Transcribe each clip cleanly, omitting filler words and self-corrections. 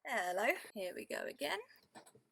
Hello, here we go again.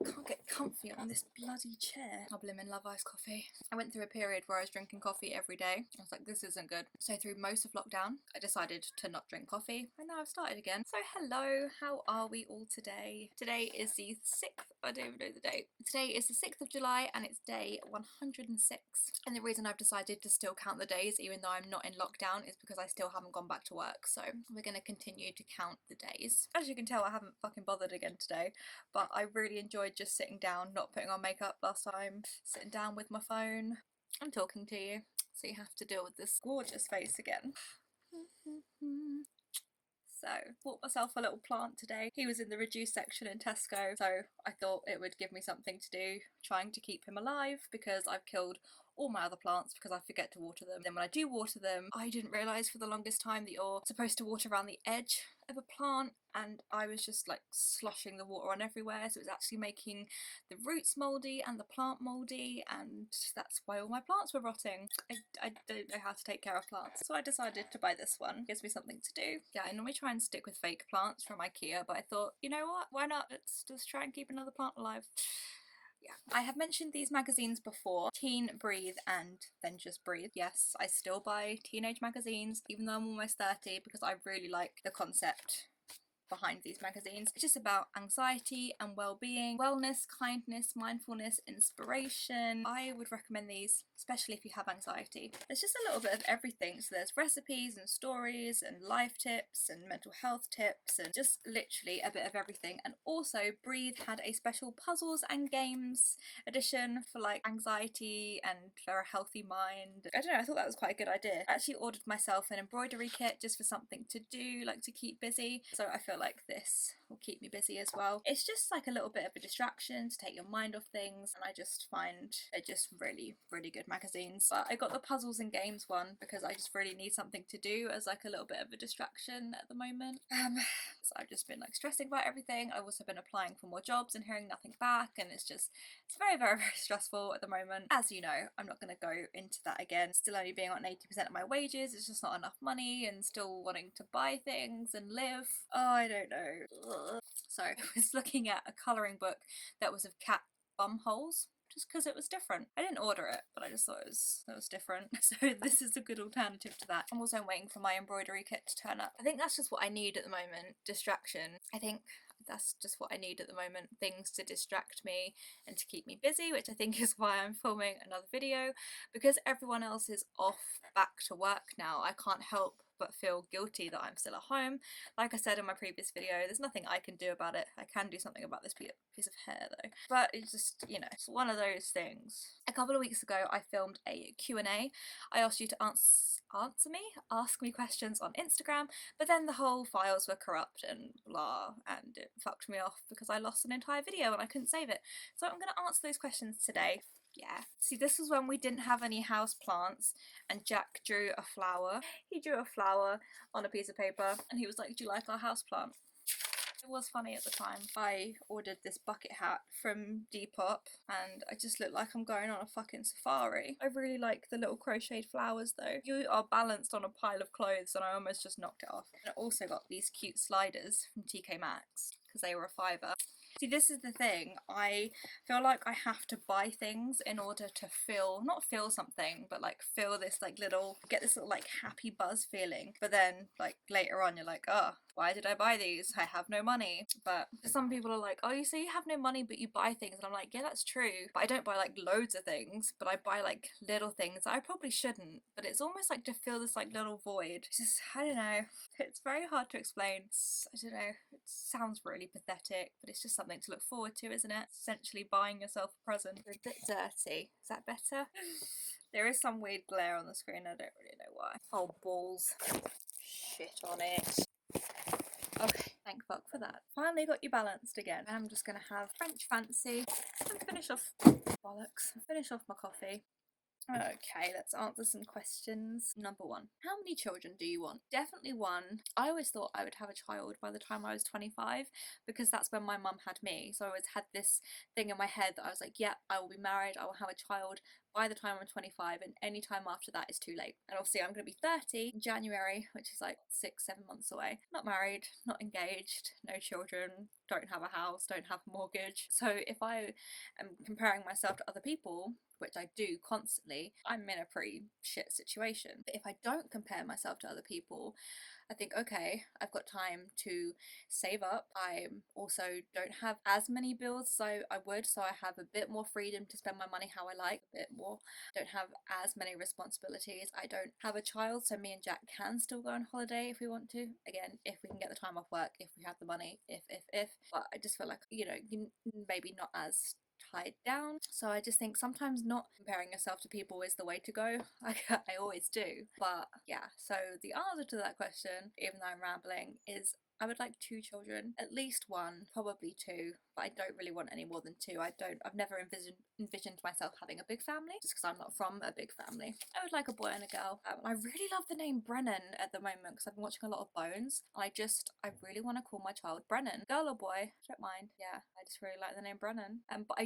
Can't get comfy on this bloody chair. I blimmin' love iced coffee. I went through a period where I was drinking coffee every day. I was like, this isn't good. So through most of lockdown, I decided to not drink coffee, and now I've started again. So hello, how are we all today? Today is the 6th, I don't even know the date. Today is the 6th of July and it's day 106. And the reason I've decided to still count the days, even though I'm not in lockdown, is because I still haven't gone back to work. So we're going to continue to count the days. As you can tell, I haven't fucking bothered again today, but I really enjoyed just sitting down, not putting on makeup last time, sitting down with my phone and talking to you. So you have to deal with this gorgeous face again. So, bought myself a little plant today. He was in the reduced section in Tesco, so I thought it would give me something to do, trying to keep him alive, because I've killed all my other plants because I forget to water them. Then when I do water them, I didn't realise for the longest time that you're supposed to water around the edge of a plant, and I was just like sloshing the water on everywhere, so it was actually making the roots mouldy and the plant mouldy, and that's why all my plants were rotting. I don't know how to take care of plants, so I decided to buy this one. It gives me something to do. Yeah, I normally try and stick with fake plants from IKEA, but I thought, you know what, why not? Let's just try and keep another plant alive. Yeah, I have mentioned these magazines before, Teen, Breathe and Then Just Breathe. Yes, I still buy teenage magazines even though I'm almost 30 because I really like the concept behind these magazines. It's just about anxiety and well-being, wellness, kindness, mindfulness, inspiration. I would recommend these, especially if you have anxiety. There's just a little bit of everything. So there's recipes and stories and life tips and mental health tips and just literally a bit of everything. And also Breathe had a special puzzles and games edition for like anxiety and for a healthy mind. I don't know, I thought that was quite a good idea. I actually ordered myself an embroidery kit just for something to do, like to keep busy. So I feel like this will keep me busy as well. It's just like a little bit of a distraction to take your mind off things, and I just find they're just really, really good magazines. But I got the puzzles and games one because I just really need something to do as like a little bit of a distraction at the moment. So I've just been like stressing about everything. I've also been applying for more jobs and hearing nothing back, and it's very, very, very stressful at the moment. As you know, I'm not going to go into that again. Still only being on 80% of my wages, it's just not enough money, and still wanting to buy things and live. Oh, I don't know. Ugh. So I was looking at a colouring book that was of cat bum holes, just because it was different. I didn't order it, but I just thought it was different. So this is a good alternative to that. I'm also waiting for my embroidery kit to turn up. I think that's just what I need at the moment. Distraction. I think that's just what I need at the moment. Things to distract me and to keep me busy, which I think is why I'm filming another video, because everyone else is off back to work now. I can't help but feel guilty that I'm still at home. Like I said in my previous video, there's nothing I can do about it. I can do something about this piece of hair though. But it's just, you know, it's one of those things. A couple of weeks ago I filmed a Q&A. I asked you to ask me questions on Instagram, but then the whole files were corrupt and blah, and it fucked me off because I lost an entire video and I couldn't save it. So I'm going to answer those questions today. Yeah. See, this was when we didn't have any house plants and Jack drew a flower. He drew a flower on a piece of paper and he was like, do you like our house plant? It was funny at the time. I ordered this bucket hat from Depop and I just look like I'm going on a fucking safari. I really like the little crocheted flowers though. You are balanced on a pile of clothes and I almost just knocked it off. And I also got these cute sliders from TK Maxx because they were a £5. See, this is the thing, I feel like I have to buy things in order to not feel something, but like feel this like get this little like happy buzz feeling. But then like later on you're like, oh, why did I buy these? I have no money. But some people are like, oh, you say you have no money but you buy things, and I'm like, yeah, that's true, but I don't buy like loads of things, but I buy like little things that I probably shouldn't. But it's almost like to fill this like little void. It's just, I don't know, it's very hard to explain. I don't know, it sounds really pathetic, but it's just something to look forward to, isn't it? Essentially buying yourself a present. They're a bit dirty. Is that better? There is some weird glare on the screen, I don't really know why. Oh, balls. Shit on it. Okay, thank fuck for that. Finally got you balanced again. I'm just gonna have French fancy and finish off my coffee. Okay, let's answer some questions. Number one, how many children do you want? Definitely one. I always thought I would have a child by the time I was 25 because that's when my mum had me. So I always had this thing in my head that I was like, yeah, I will be married, I will have a child by the time I'm 25, and any time after that is too late. And obviously I'm going to be 30 in January, which is like 6-7 months away. Not married, not engaged, no children, don't have a house, don't have a mortgage. So if I am comparing myself to other people, which I do constantly, I'm in a pretty shit situation. But if I don't compare myself to other people, I think, okay, I've got time to save up. I also don't have as many bills as I would, so I have a bit more freedom to spend my money how I like, a bit more. Don't have as many responsibilities. I don't have a child, so me and Jack can still go on holiday if we want to. Again, if we can get the time off work, if we have the money, if. But I just feel like, maybe not as tied down. So I just think sometimes not comparing yourself to people is the way to go. I always do. But yeah, so the answer to that question, even though I'm rambling, is I would like 2 children, at least 1, probably 2, but I don't really want any more than 2. I've never envisioned myself having a big family, just because I'm not from a big family. I would like a boy and a girl. I really love the name Brennan at the moment because I've been watching a lot of Bones. And I really want to call my child Brennan. Girl or boy, don't mind. Yeah, I just really like the name Brennan. But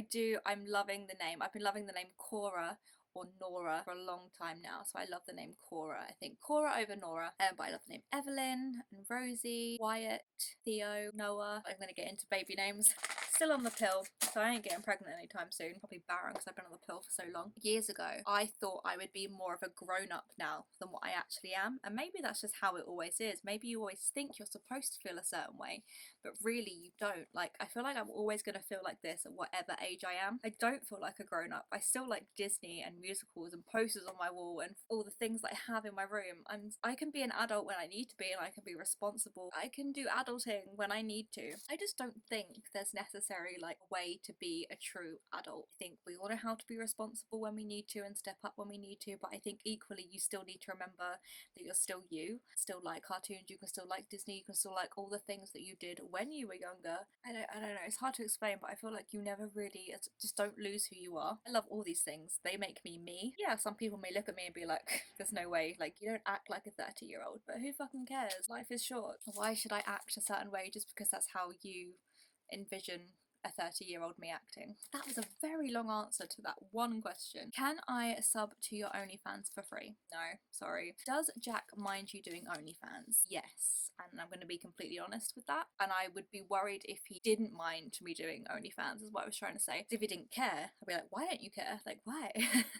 I'm loving the name. I've been loving the name Cora or Nora for a long time now, so I love the name Cora. I think Cora over Nora, but I love the name Evelyn and Rosie, Wyatt, Theo, Noah. I'm gonna get into baby names. Still on the pill, so I ain't getting pregnant anytime soon. Probably barren because I've been on the pill for so long. Years ago, I thought I would be more of a grown-up now than what I actually am, and maybe that's just how it always is. Maybe you always think you're supposed to feel a certain way, but really you don't. Like, I feel like I'm always going to feel like this at whatever age I am. I don't feel like a grown-up. I still like Disney and musicals and posters on my wall and all the things that I have in my room. I can be an adult when I need to be, and I can be responsible. I can do adulting when I need to. I just don't think there's necessarily like a way to be a true adult. I think we all know how to be responsible when we need to and step up when we need to, but I think equally you still need to remember that you're still you. Still like cartoons, you can still like Disney, you can still like all the things that you did when you were younger. I don't know, it's hard to explain, but I feel like you never really just don't lose who you are. I love all these things. They make me. Yeah, some people may look at me and be like, there's no way, like, you don't act like a 30-year-old, but who fucking cares? Life is short. Why should I act a certain way just because that's how you envision a 30-year-old me acting? That was a very long answer to that one question. Can I sub to your OnlyFans for free? No, sorry. Does Jack mind you doing OnlyFans? Yes, and I'm going to be completely honest with that. And I would be worried if he didn't mind me doing OnlyFans, is what I was trying to say. If he didn't care, I'd be like, why don't you care? Like, why?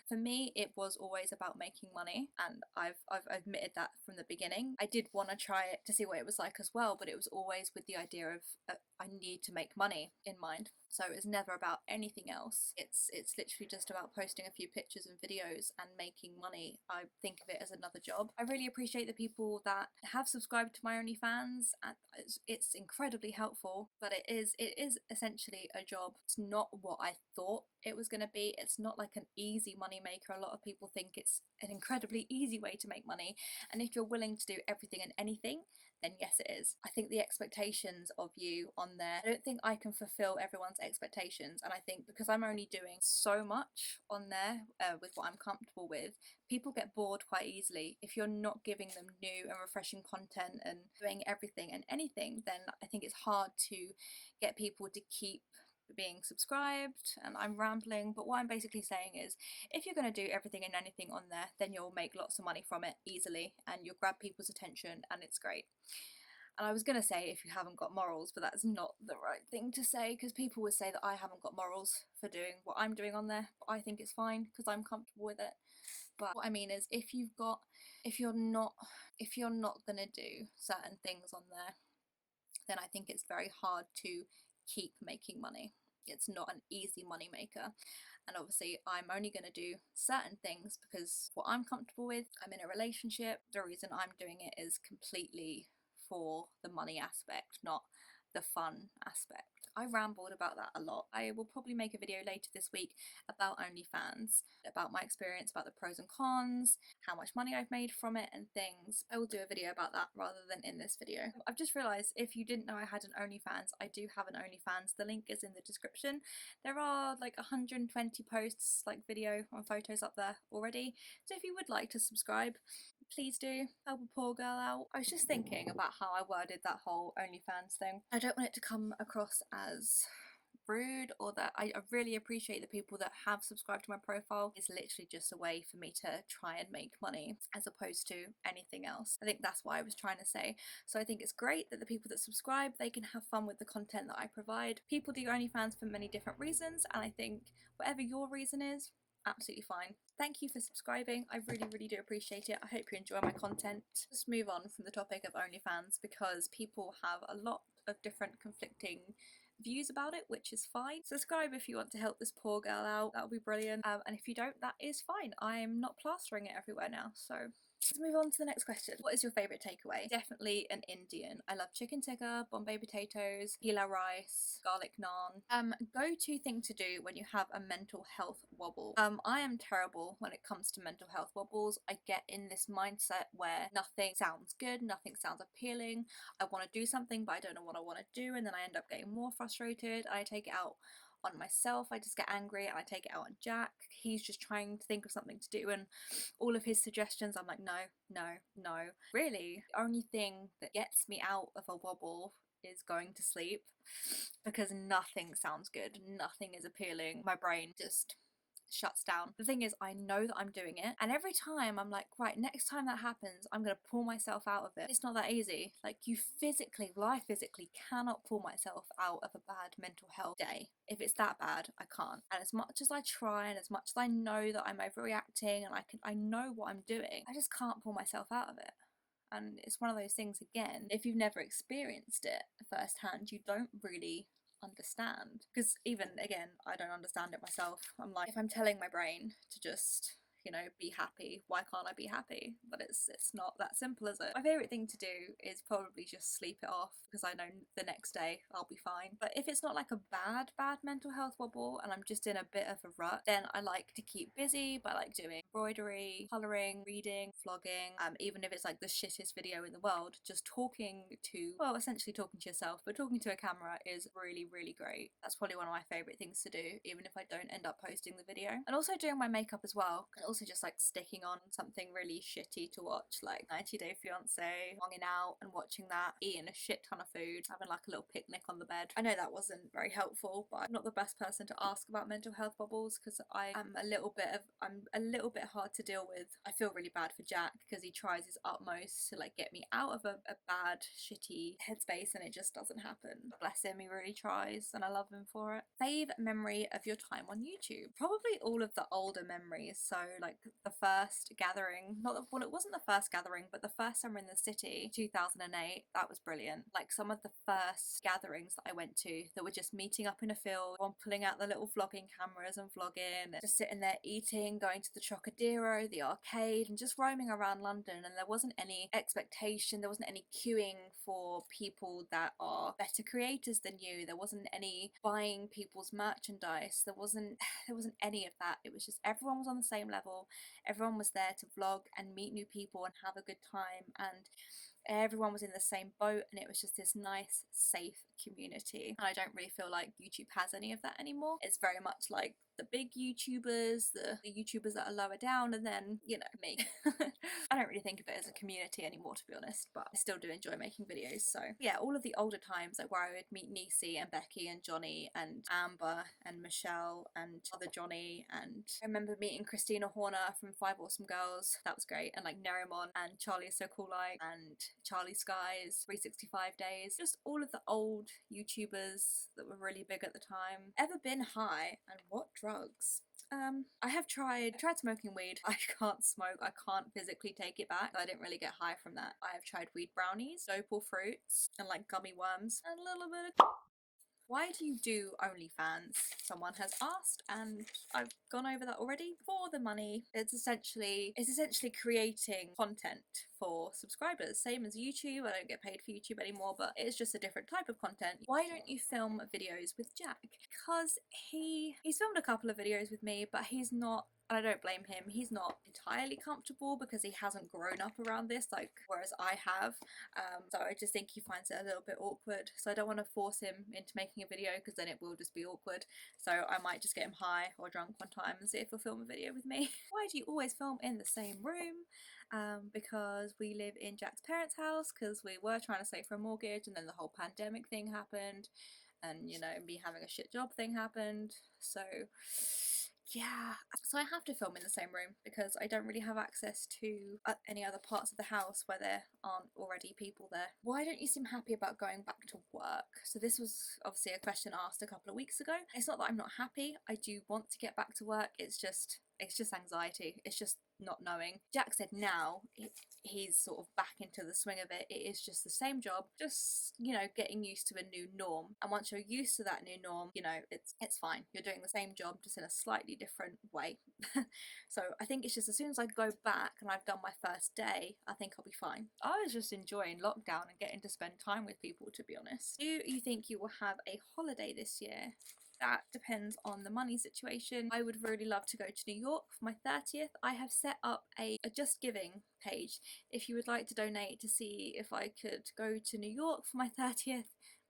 For me, it was always about making money, and I've admitted that from the beginning. I did want to try it to see what it was like as well, but it was always with the idea of I need to make money in mind. So it's never about anything else. It's literally just about posting a few pictures and videos and making money. I think of it as another job. I really appreciate the people that have subscribed to my OnlyFans, and it's incredibly helpful, but it is essentially a job. It's not what I thought it was going to be. It's not like an easy money maker. A lot of people think it's an incredibly easy way to make money, and if you're willing to do everything and anything, then yes it is. I think the expectations of you on there, I don't think I can fulfill everyone's expectations, and I think because I'm only doing so much on there with what I'm comfortable with, people get bored quite easily. If you're not giving them new and refreshing content and doing everything and anything, then I think it's hard to get people to keep being subscribed. And I'm rambling, but what I'm basically saying is if you're going to do everything and anything on there, then you'll make lots of money from it easily, and you'll grab people's attention, and it's great. And I was going to say if you haven't got morals, but that's not the right thing to say, because people would say that I haven't got morals for doing what I'm doing on there, but I think it's fine because I'm comfortable with it. But what I mean is if you're not going to do certain things on there, then I think it's very hard to keep making money. It's not an easy money maker. And obviously I'm only going to do certain things because what I'm comfortable with. I'm in a relationship. The reason I'm doing it is completely for the money aspect, not the fun aspect. I rambled about that a lot. I will probably make a video later this week about OnlyFans, about my experience, about the pros and cons, how much money I've made from it and things. I will do a video about that rather than in this video. I've just realised if you didn't know I had an OnlyFans, I do have an OnlyFans. The link is in the description. There are like 120 posts, like video and photos up there already. So if you would like to subscribe, please do. Help a poor girl out. I was just thinking about how I worded that whole OnlyFans thing. I don't want it to come across as rude, or that I really appreciate the people that have subscribed to my profile. It's literally just a way for me to try and make money as opposed to anything else. I think that's what I was trying to say. So I think it's great that the people that subscribe, they can have fun with the content that I provide. People do OnlyFans for many different reasons, and I think whatever your reason is, absolutely fine. Thank you for subscribing. I really do appreciate it. I hope you enjoy my content. Let's move on from the topic of OnlyFans because people have a lot of different conflicting views about it, which is fine. Subscribe if you want to help this poor girl out. That would be brilliant. And if you don't, that is fine. I'm not plastering it everywhere now, so let's move on to the next question. What is your favourite takeaway? Definitely an Indian. I love chicken tikka, Bombay potatoes, gila rice, garlic naan. Go-to thing to do when you have a mental health wobble. I am terrible when it comes to mental health wobbles. I get in this mindset where nothing sounds good, nothing sounds appealing. I want to do something, but I don't know what I want to do, and then I end up getting more frustrated. I take it out on myself. I just get angry and I take it out on Jack. He's just trying to think of something to do, and all of his suggestions, I'm like, no. Really, the only thing that gets me out of a wobble is going to sleep, because nothing sounds good, nothing is appealing. My brain just shuts down. The thing is, I know that I'm doing it, and every time I'm like, right, next time that happens, I'm gonna pull myself out of it. It's not that easy. Like, I physically cannot pull myself out of a bad mental health day. If it's that bad, I can't. And as much as I try, and as much as I know that I'm overreacting, and I know what I'm doing, I just can't pull myself out of it. And it's one of those things, again, if you've never experienced it firsthand, you don't really understand. Because even, again, I don't understand it myself. I'm like, if I'm telling my brain to just, you know, be happy, why can't I be happy? But it's not that simple, is it? My favourite thing to do is probably just sleep it off, because I know the next day I'll be fine. But if it's not like a bad mental health wobble and I'm just in a bit of a rut, then I like to keep busy by like doing embroidery, colouring, reading, vlogging, even if it's like the shittest video in the world, just talking to, well, essentially talking to yourself, but talking to a camera is really great. That's probably one of my favourite things to do, even if I don't end up posting the video. And also doing my makeup as well, and also just like sticking on something really shitty to watch, like 90 Day Fiancé, hanging out and watching that, eating a shit ton of food, having like a little picnic on the bed. I know that wasn't very helpful, but I'm not the best person to ask about mental health bubbles, because I'm a little bit hard to deal with. I feel really bad for Jack because he tries his utmost to like get me out of a bad shitty headspace, and it just doesn't happen. Bless him, he really tries, and I love him for it. Fave memory of your time on YouTube? Probably all of the older memories. So like the first gathering, well, it wasn't the first gathering, but the first summer in the city, 2008, that was brilliant. Like some of the first gatherings that I went to that were just meeting up in a field, one pulling out the little vlogging cameras and vlogging, and just sitting there eating, going to the Trocadero, the arcade, and just roaming around London. And there wasn't any expectation, there wasn't any queuing for people that are better creators than you. There wasn't any buying people's merchandise. There wasn't any of that. It was just everyone was on the same level. Everyone was there to vlog and meet new people and have a good time, and everyone was in the same boat, and it was just this nice, safe community. And I don't really feel like YouTube has any of that anymore. It's very much like the big YouTubers, the YouTubers that are lower down, and then, you know, me. I don't really think of it as a community anymore, to be honest, but I still do enjoy making videos. So yeah, all of the older times, like where I would meet Niecy and Becky and Johnny and Amber and Michelle and other Johnny, and I remember meeting Christina Horner from Five Awesome Girls. That was great. And like Nerimon and Charlie Is So Cool Like and Charlie Skies, 365 Days, just all of the old YouTubers that were really big at the time. Ever been high, and what drugs? I have tried smoking weed. I can't smoke. I can't physically take it back. I didn't really get high from that. I have tried weed brownies, opal fruits, and like gummy worms, and a little bit of... Why do you do OnlyFans? Someone has asked, and I've gone over that already. For the money. It's essentially creating content for subscribers, same as YouTube. I don't get paid for YouTube anymore, but it's just a different type of content. Why don't you film videos with Jack? Because he's filmed a couple of videos with me, but he's not, and I don't blame him, he's not entirely comfortable because he hasn't grown up around this, like, whereas I have. So I just think he finds it a little bit awkward. So I don't want to force him into making a video, because then it will just be awkward. So I might just get him high or drunk one time and see if he'll film a video with me. Why do you always film in the same room? Because we live in Jack's parents' house, because we were trying to save for a mortgage, and then the whole pandemic thing happened. and, you know, me having a shit job thing happened. So yeah, so I have to film in the same room because I don't really have access to any other parts of the house where there aren't already people there. Why don't you seem happy about going back to work? So this was obviously a question asked a couple of weeks ago. It's not that I'm not happy. I do want to get back to work. It's just anxiety. It's just not knowing. Jack said now he's sort of back into the swing of it. It is just the same job, just, you know, getting used to a new norm. And once you're used to that new norm, you know, it's fine. You're doing the same job just in a slightly different way. So I think it's just as soon as I go back and I've done my first day, I think I'll be fine. I was just enjoying lockdown and getting to spend time with people, to be honest. Do you think you will have a holiday this year? That depends on the money situation. I would really love to go to New York for my 30th. I have set up a Just Giving page if you would like to donate to see if I could go to New York for my 30th.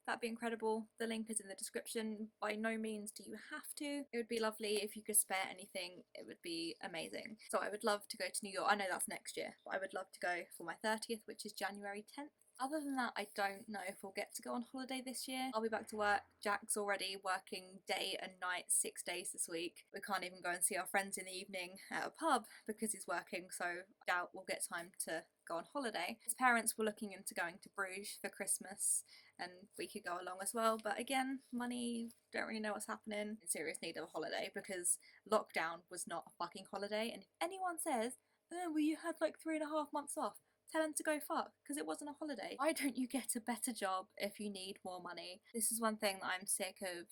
That'd be incredible. The link is in the description. By no means do you have to. It would be lovely if you could spare anything. It would be amazing. So I would love to go to New York. I know that's next year, but I would love to go for my 30th, which is January 10th. Other than that, I don't know if we'll get to go on holiday this year. I'll be back to work. Jack's already working day and night 6 days this week. We can't even go and see our friends in the evening at a pub because he's working, so I doubt we'll get time to go on holiday. His parents were looking into going to Bruges for Christmas and we could go along as well, but again, money, don't really know what's happening. In serious need of a holiday because lockdown was not a fucking holiday, and if anyone says, oh well, you had like 3.5 months off, tell them to go fuck, because it wasn't a holiday. Why don't you get a better job if you need more money? This is one thing that I'm sick of,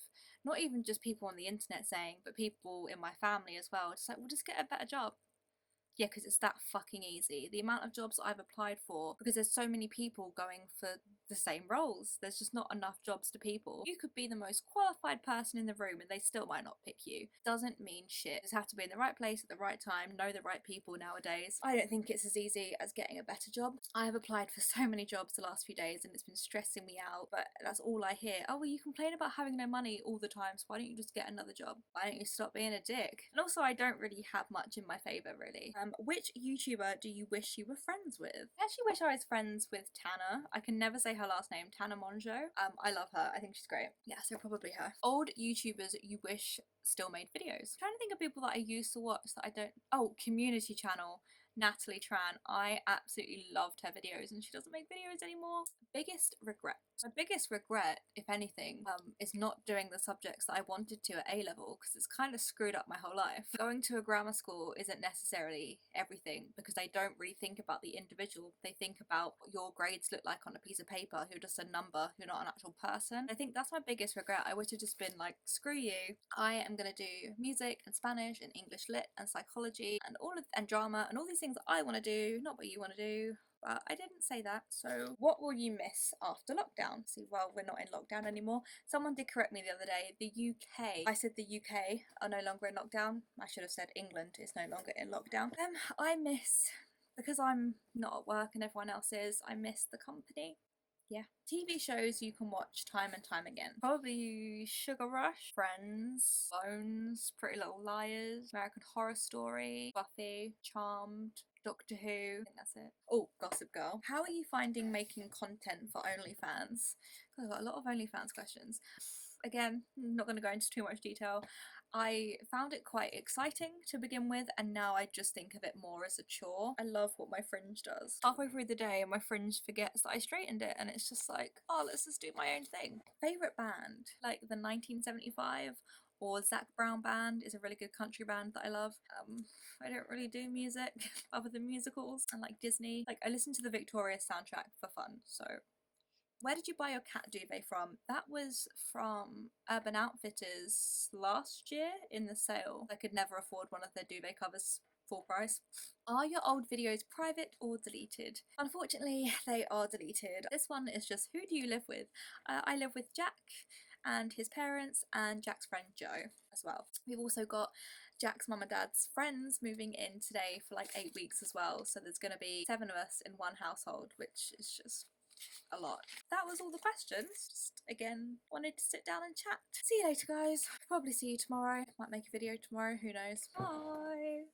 not even just people on the internet saying, but people in my family as well. Just like, well, just get a better job. Yeah, because it's that fucking easy. The amount of jobs I've applied for, because there's so many people going for the same roles, there's just not enough jobs to people. You could be the most qualified person in the room and they still might not pick you. Doesn't mean shit. You just have to be in the right place at the right time, know the right people nowadays. I don't think it's as easy as getting a better job. I have applied for so many jobs the last few days and it's been stressing me out, but that's all I hear. Oh, well, you complain about having no money all the time, so why don't you just get another job? Why don't you stop being a dick? And also, I don't really have much in my favour, really. Which YouTuber do you wish you were friends with? I actually wish I was friends with Tana. I can never say her last name. Tana Monjo. I love her. I think she's great. Yeah, so probably her. Old YouTubers you wish still made videos. I'm trying to think of people that I used to watch that I don't. Oh, Community Channel. Natalie Tran. I absolutely loved her videos and she doesn't make videos anymore. Biggest regret. My biggest regret, if anything, is not doing the subjects that I wanted to at A-level because it's kind of screwed up my whole life. Going to a grammar school isn't necessarily everything because they don't really think about the individual. They think about what your grades look like on a piece of paper. You're just a number. You're not an actual person. I think that's my biggest regret. I wish I'd just been like, screw you. I am going to do music and Spanish and English lit and psychology and drama and all these things that I want to do, not what you want to do. But I didn't say that. So what will you miss after lockdown? See, well, we're not in lockdown anymore. Someone did correct me the other day. The UK. I said the UK are no longer in lockdown. I should have said England is no longer in lockdown. I miss, because I'm not at work and everyone else is, I miss the company. Yeah. TV shows you can watch time and time again. Probably Sugar Rush, Friends, Bones, Pretty Little Liars, American Horror Story, Buffy, Charmed, Doctor Who. I think that's it. Oh, Gossip Girl. How are you finding making content for OnlyFans? I've got a lot of OnlyFans questions. Again, not going to go into too much detail. I found it quite exciting to begin with, and now I just think of it more as a chore. I love what my fringe does. Halfway through the day, my fringe forgets that I straightened it, and it's just like, oh, let's just do my own thing. Favourite band? Like the 1975 or Zac Brown Band is a really good country band that I love. I don't really do music other than musicals and like Disney. Like I listen to the Victorious soundtrack for fun, so. Where did you buy your cat duvet from? That was from Urban Outfitters last year in the sale. I could never afford one of their duvet covers full price. Are your old videos private or deleted? Unfortunately, they are deleted. This one is just who do you live with? I live with Jack and his parents and Jack's friend Joe as well. We've also got Jack's mum and dad's friends moving in today for like 8 weeks as well. So there's going to be 7 of us in one household, which is just a lot. That was all the questions. Just again wanted to sit down and chat. See you later guys. Probably see you tomorrow. Might make a video tomorrow, who knows. Bye.